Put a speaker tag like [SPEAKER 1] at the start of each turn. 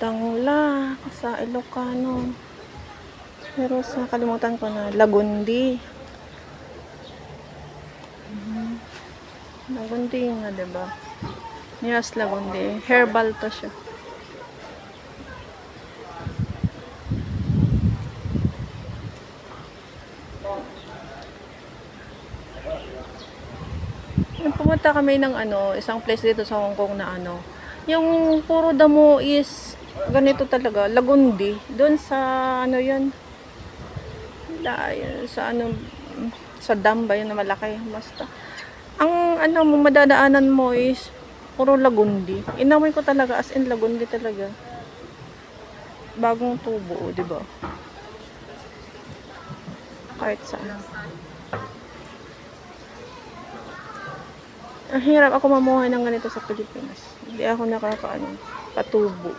[SPEAKER 1] Dangla sa Ilocano. Pero sa kalimutan ko na Lagundi. Lagundi nga, diba? Yes, Lagundi. Herbal to siya. Pumunta kami ng isang place dito sa Hong Kong na yung puro damo is ganito talaga, Lagundi. Doon sa yun, sa sa dam ba yun na malaki, basta. Ang mo madadaanan mo is puro Lagundi. Inamoy ko talaga, as in Lagundi talaga. Bagong tubo, di ba? Kahit saan. Ang hirap ako mamuhay ng ganito sa Pilipinas. Hindi ako patubo.